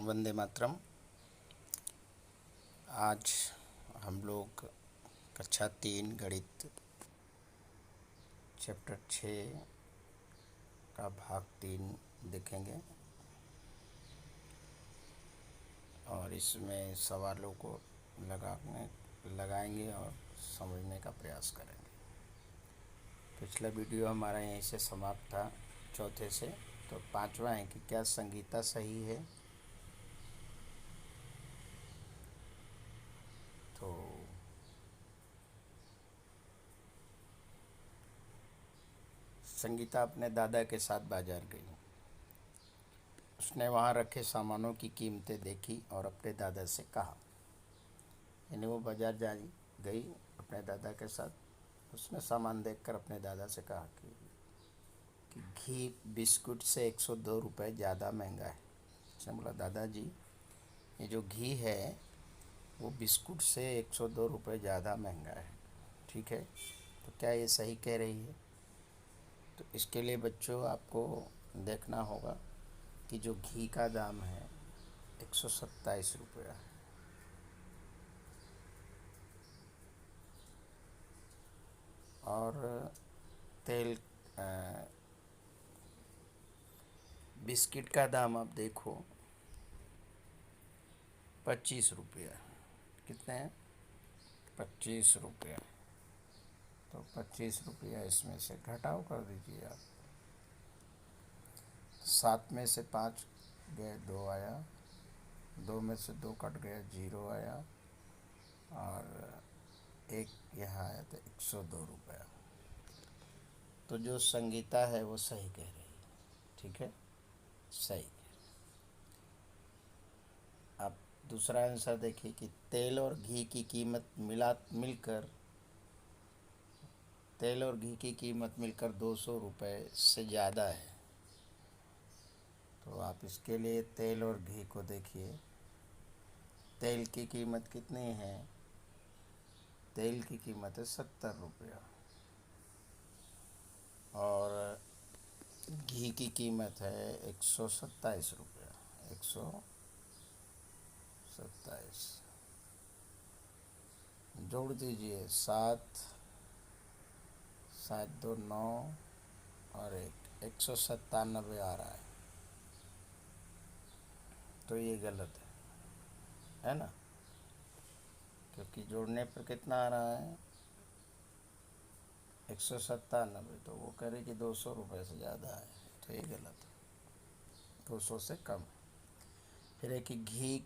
वंदे मातरम। आज हम लोग कक्षा 3 गणित चैप्टर 6 का भाग 3 देखेंगे और इसमें सवालों को लगाएंगे और समझने का प्रयास करेंगे। पिछला वीडियो हमारा यहीं से समाप्त था, चौथे से। तो पांचवा है कि क्या संगीता सही है। तो संगीता अपने दादा के साथ बाजार गई। उसने वहाँ रखे सामानों की कीमतें देखी और अपने दादा से कहा, यानी वो बाजार जा गई अपने दादा के साथ। उसने सामान देखकर अपने दादा से कहा कि घी बिस्कुट से 102 रुपये ज़्यादा महंगा है। उसने बोला, दादाजी ये जो घी है वो बिस्कुट से 102 रुपये ज़्यादा महंगा है, ठीक है, तो क्या ये सही कह रही है। तो इसके लिए बच्चों आपको देखना होगा कि जो घी का दाम है 127 रुपया है, और तेल बिस्किट का दाम आप देखो 25 रुपया। कितने हैं? 25 रुपया। तो 25 रुपया इसमें से घटाव कर दीजिए आप। 7 में से 5 गए, 2 आया, 2 में से 2 कट गया, 0 आया, और 1 यहाँ आया, तो 102 रुपया। तो जो संगीता है वो सही कह रही है, ठीक है, सही। अब दूसरा आंसर देखिए कि तेल और घी की कीमत मिलकर 200 रुपये से ज़्यादा है। तो आप इसके लिए तेल और घी को देखिए। तेल की कीमत कितनी है? तेल की कीमत है 70 रुपया, और घी की कीमत है 127 रुपया। 127 जोड़ दीजिए, 7 7 2 9 और 197 आ रहा है। तो ये गलत है ना, क्योंकि जोड़ने पर कितना आ रहा है? 197। तो वो कह रही कि 200 रुपये से ज़्यादा है, तो ये गलत है, 200 से कम। फिर है कि घी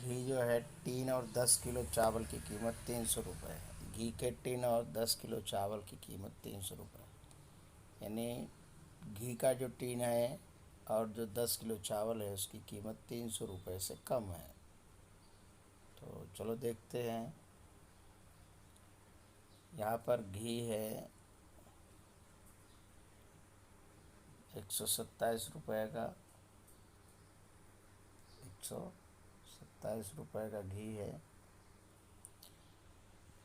जो है, टीन और 10 किलो चावल की कीमत 300 रुपये है। घी के टीन और 10 किलो चावल की कीमत 300 रुपये, यानी घी का जो टीन है और जो 10 किलो चावल है उसकी कीमत 300 रुपये से कम है। तो चलो देखते हैं। यहाँ पर घी है 127 रुपये का, 127 रुपये का घी है,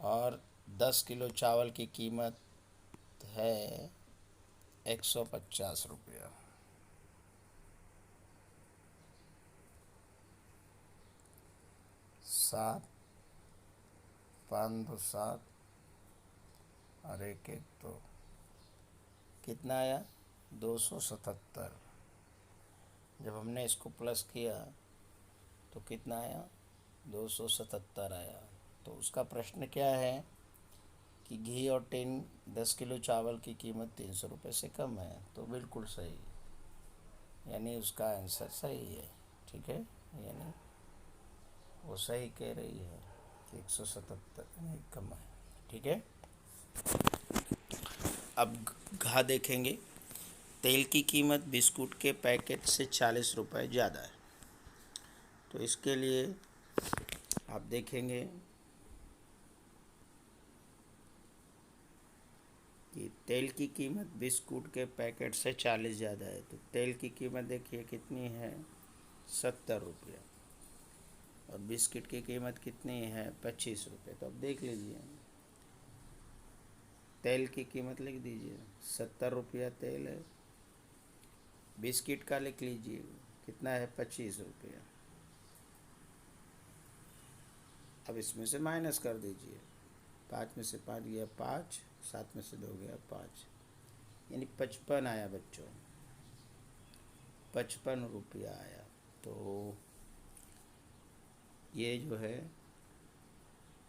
और 10 किलो चावल की कीमत है 150 रुपया। 7 5 2 7 और 1 1 2, कितना आया? 277। जब हमने इसको प्लस किया तो कितना आया? 277 आया। तो उसका प्रश्न क्या है कि घी और टिन 10 किलो चावल की कीमत 300 रुपये से कम है। तो बिल्कुल सही, यानी उसका आंसर सही है, ठीक है, यानी वो सही कह रही है कि 177 नहीं कम है, ठीक है। अब घा देखेंगे। तेल की कीमत बिस्कुट के पैकेट से 40 रुपये ज़्यादा है। तो इसके लिए आप देखेंगे कि तेल की कीमत बिस्कुट के पैकेट से 40 ज़्यादा है। तो तेल की कीमत देखिए कितनी है? 70 रुपये, और बिस्किट की कीमत कितनी है? 25 रुपये। तो अब देख लीजिए, तेल की कीमत लिख दीजिए, 70 रुपया तेल है बिस्किट का लिख लीजिए, कितना है 25 रुपया। अब इसमें से माइनस कर दीजिए, 5 में से 5 गया 5, 7 में से 2 गया 5, यानी 55 आया बच्चों, 55 रुपया आया। तो ये जो है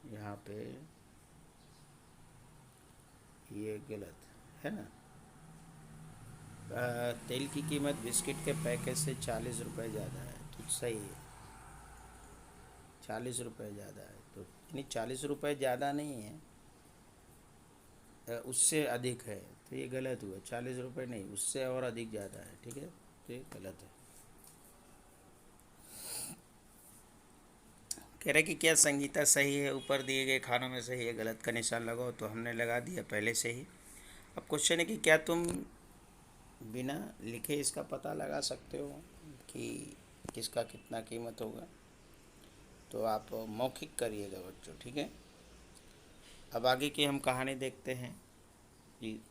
यहाँ पे ये गलत है ना। तेल की कीमत बिस्किट के पैकेट से 40 रुपये ज़्यादा है, तो सही है, 40 रुपये ज़्यादा है, तो यानी 40 रुपये ज़्यादा नहीं है, उससे अधिक है, तो ये गलत हुआ। 40 रुपये नहीं, उससे और अधिक ज़्यादा है, ठीक है, तो ये गलत है। कह रहे कि क्या संगीता सही है, ऊपर दिए गए खानों में सही है गलत का निशान लगाओ, तो हमने लगा दिया पहले से ही। अब क्वेश्चन है कि क्या तुम बिना लिखे इसका पता लगा सकते हो कि किसका कितना कीमत होगा, तो आप मौखिक करिएगा बच्चों, ठीक है। अब आगे की हम कहानी देखते हैं कि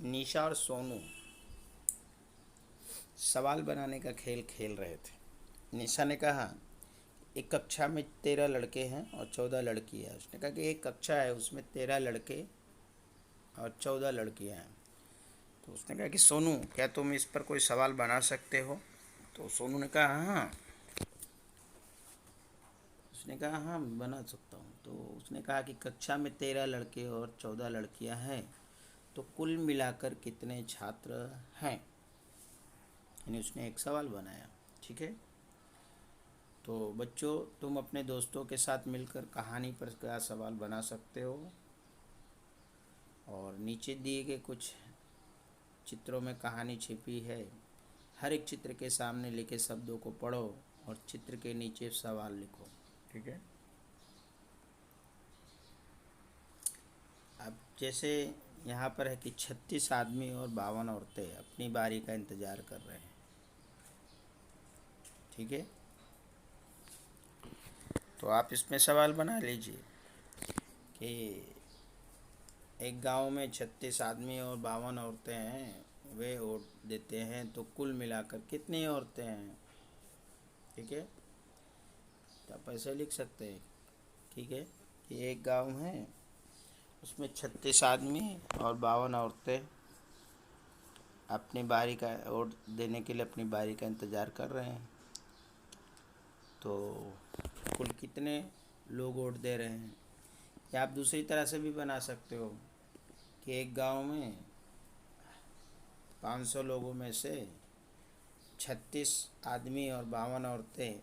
निशा और सोनू सवाल बनाने का खेल खेल रहे थे। निशा ने कहा एक कक्षा में 13 लड़के हैं और 14 लड़की है। उसने कहा कि एक कक्षा है उसमें 13 लड़के और 14 लड़कियां हैं। तो उसने कहा कि सोनू क्या तुम इस पर कोई सवाल बना सकते हो। तो सोनू ने कहा हाँ। उसने कहा हाँ बना सकता हूँ। तो उसने कहा कि कक्षा में 13 लड़के और 14 लड़कियां हैं, तो कुल मिलाकर कितने छात्र हैं। यानी उसने एक सवाल बनाया, ठीक है। तो बच्चों तुम अपने दोस्तों के साथ मिलकर कहानी पर क्या सवाल बना सकते हो, और नीचे दिए गए कुछ चित्रों में कहानी छिपी है। हर एक चित्र के सामने लिखे शब्दों को पढ़ो और चित्र के नीचे सवाल लिखो, ठीक है। अब जैसे यहाँ पर है कि 36 आदमी और 52 औरतें अपनी बारी का इंतज़ार कर रहे हैं, ठीक है। तो आप इसमें सवाल बना लीजिए कि एक गांव में 36 आदमी और 52 औरतें हैं, वे वोट देते हैं, तो कुल मिलाकर कितनी औरतें हैं, ठीक है। तो आप ऐसे लिख सकते हैं, ठीक है, कि एक गांव है उसमें 36 आदमी और 52 औरतें अपनी बारी का वोट देने के लिए अपनी बारी का इंतज़ार कर रहे हैं, तो कुल कितने लोग वोट दे रहे हैं। या आप दूसरी तरह से भी बना सकते हो कि एक गांव में 500 लोगों में से 36 आदमी और 52 औरतें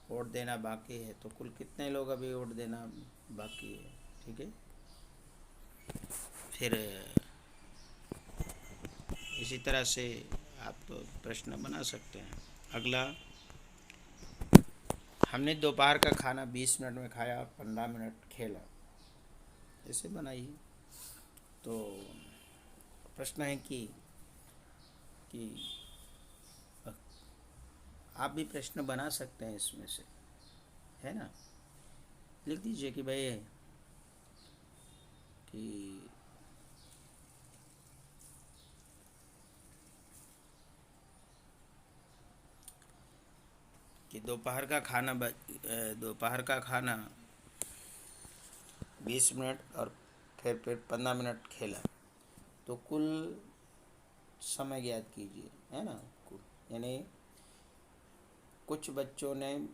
वोट देना बाकी है, तो कुल कितने लोग अभी वोट देना बाकी है, ठीक है। फिर इसी तरह से आप प्रश्न बना सकते हैं। अगला, हमने दोपहर का खाना 20 मिनट में खाया और 15 मिनट खेला, ऐसे बनाइए। तो प्रश्न है कि आप भी प्रश्न बना सकते हैं इसमें से, है ना। लिख दीजिए कि भाई कि दोपहर का खाना 20 मिनट और फिर 15 मिनट खेला, तो कुल समय ज्ञात कीजिए, है ना। यानी कुछ बच्चों ने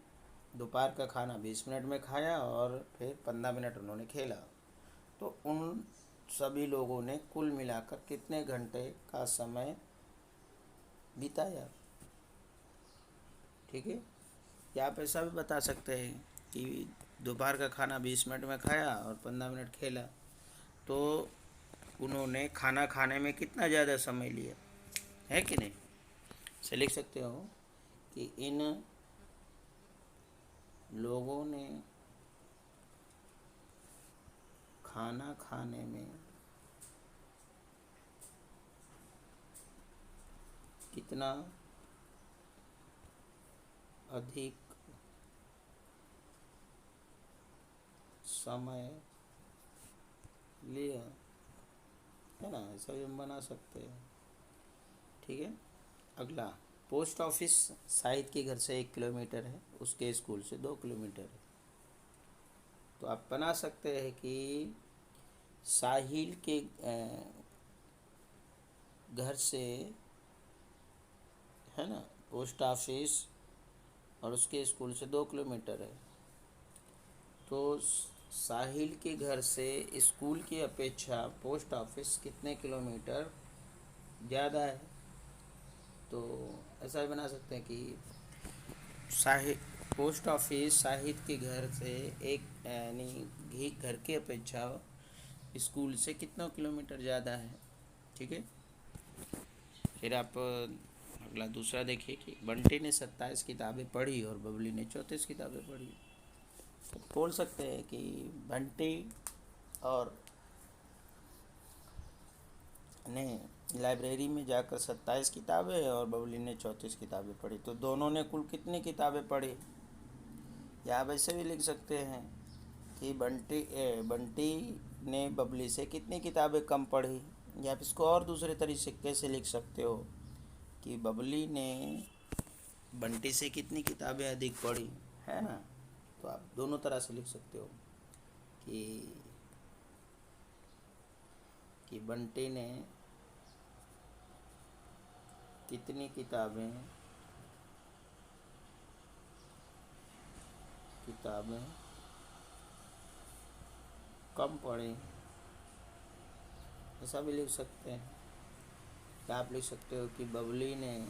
दोपहर का खाना 20 मिनट में खाया और फिर 15 मिनट उन्होंने खेला, तो उन सभी लोगों ने कुल मिलाकर कितने घंटे का समय बिताया, ठीक है। या आप ऐसा भी बता सकते हैं कि दोपहर का खाना 20 मिनट में खाया और 15 मिनट खेला, तो उन्होंने खाना खाने में कितना ज़्यादा समय लिया, है कि नहीं। से लिख सकते हो कि इन लोगों ने खाना खाने में कितना अधिक समय लिया, है ना। ऐसा भी हम बना सकते हैं, ठीक है। अगला, पोस्ट ऑफिस शाहिद के घर से 1 किलोमीटर है, उसके स्कूल से 2 किलोमीटर है। तो आप बना सकते हैं कि साहिल के घर से, है ना, पोस्ट ऑफिस और उसके स्कूल से 2 किलोमीटर है। तो साहिल के घर से स्कूल की अपेक्षा पोस्ट ऑफिस कितने किलोमीटर ज़्यादा है। तो ऐसा भी बना सकते हैं कि साहिद, पोस्ट ऑफिस साहिद के घर से एक यानी घर की अपेक्षा स्कूल से कितना किलोमीटर ज़्यादा है। ठीक है। फिर आप अगला दूसरा देखिए कि बंटी ने 27 किताबें पढ़ी और बबली ने 34 किताबें पढ़ी। तो बोल सकते हैं कि बंटी और ने लाइब्रेरी में जाकर 27 किताबें और बबली ने 34 किताबें पढ़ी। तो दोनों ने कुल कितनी किताबें पढ़ी। या आप ऐसे भी लिख सकते हैं कि बंटी ने बबली से कितनी किताबें कम पढ़ी। या आप इसको और दूसरे तरीके से लिख सकते हो कि बबली ने बंटी से कितनी किताबें अधिक पढ़ी, है ना। तो आप दोनों तरह से लिख सकते हो कि बंटी ने कितनी किताबें कम पढ़ी। ऐसा भी लिख सकते हैं। क्या आप लिख सकते हो कि बबली ने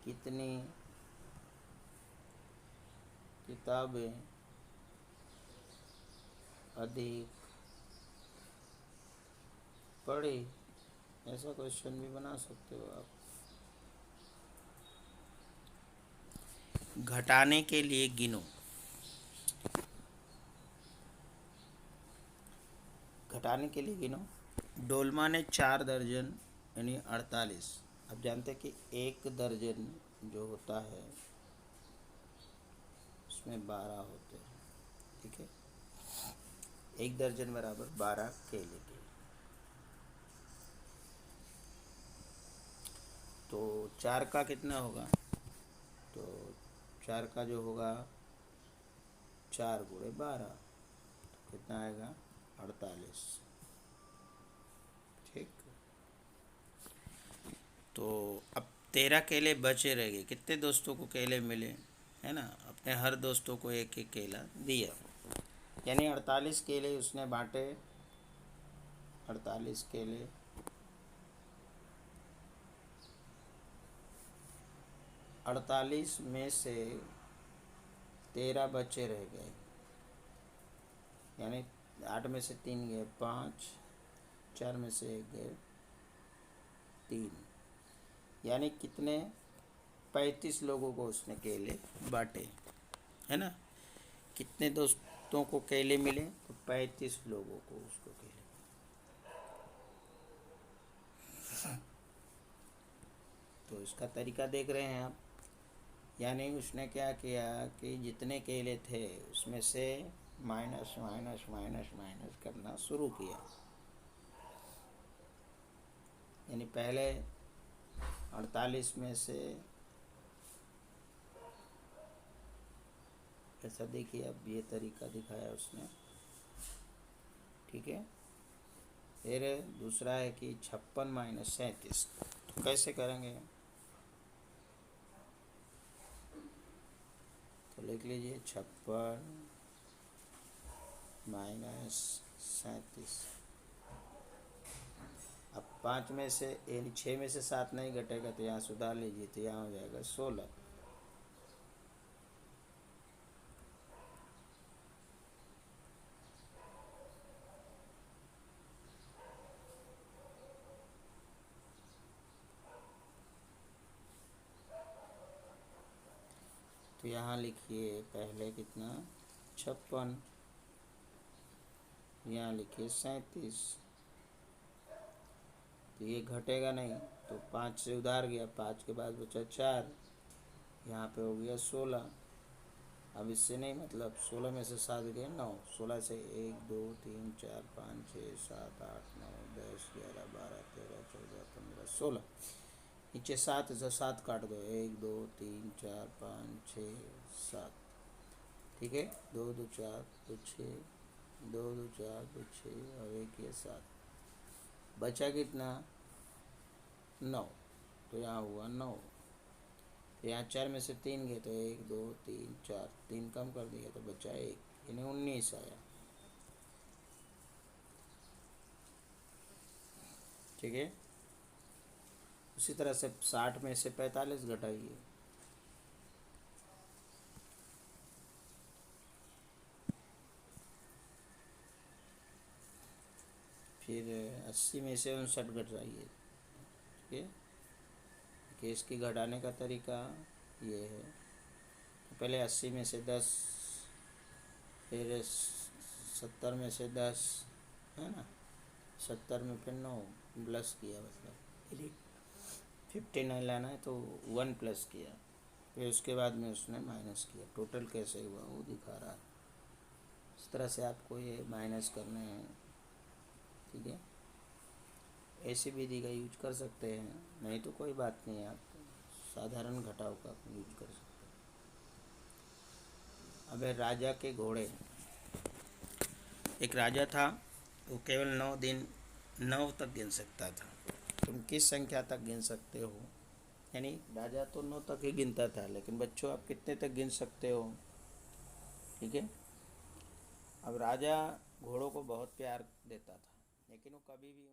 कितनी किताबें अधिक पढ़ी। ऐसा क्वेश्चन भी बना सकते हो आप। घटाने के लिए गिनो। डोलमा ने 4 दर्जन यानी 48। अब जानते हैं कि 1 दर्जन जो होता है उसमें 12 होते हैं। ठीक है। 1 दर्जन बराबर 12 केले के। तो 4 का कितना होगा। तो 4 का जो होगा 4 गुणे 12, तो कितना आएगा 48। ठीक। तो अब 13 केले बचे रह गए। कितने दोस्तों को केले मिले, है ना। अपने हर दोस्तों को एक एक केला दिया, यानी 48 केले उसने बांटे। 48 केले 48 में से 13 बचे रह गए, यानी 8 में से 3 गए 5, 4 में से 1 गए 3, यानी कितने 35 लोगों को उसने केले बांटे, है ना। कितने दोस्तों को केले मिले, तो 35 लोगों को उसको केले। तो इसका तरीका देख रहे हैं आप। यानी उसने क्या किया कि जितने केले थे उसमें से माइनस माइनस माइनस माइनस करना शुरू किया। यानी पहले 48 में से, ऐसा देखिए अब ये तरीका दिखाया उसने। ठीक है। फिर दूसरा है कि 56 माइनस 37। तो कैसे करेंगे, तो लिख लीजिए 56 माइनस 37। अब 5 में से यानी 6 में से 7 नहीं घटेगा, तो यहाँ सुधार लीजिए, तो यहाँ हो जाएगा 16। तो यहाँ लिखिए पहले कितना 56, यहाँ लिखिए 37। तो ये घटेगा नहीं, तो 5 से उधार गया, 5 के बाद बचा 4, यहाँ पे हो गया 16। अब इससे नहीं मतलब 16 में से 7 गए 9, 16 से 1 2 3 4 5 6 7 8 9 10 11 12 13 14 15 16, नीचे 7 से 7 काट दो, 1 2 3 4 5 6 7, ठीक है। 2 2 4 2 6, 2 2 4 2 6 और 1 ये 7, बचा कितना 9, तो यहाँ हुआ 9। तो यहाँ 4 में से 3 गए तो 1 2 3 4, 3 कम कर दिया तो बचा 1, यानी 19 आया, ठीक है। उसी तरह से 60 में से 45 घटाइए, फिर 80 में से 59 घटाइए, ठीक है। कि इसकी घटाने का तरीका ये है, पहले 80 में से 10, फिर 70 में से 10, है ना, 70 में फिर 9 प्लस किया, मतलब 59 लाना है तो 1 प्लस किया, फिर उसके बाद में उसने माइनस किया, टोटल कैसे हुआ वो दिखा रहा है। इस तरह से आपको ये माइनस करने हैं, ठीक है। ऐसी विधि का यूज कर सकते हैं, नहीं तो कोई बात नहीं है, आप साधारण घटाव का यूज कर सकते हैं। अब राजा के घोड़े, एक राजा था, वो केवल 9 दिन 9 तक गिन सकता था। तुम किस संख्या तक गिन सकते हो, यानी राजा तो 9 तक ही गिनता था, लेकिन बच्चों आप कितने तक गिन सकते हो, ठीक है। अब राजा घोड़ों को बहुत प्यार देता था, लेकिन वो कभी भी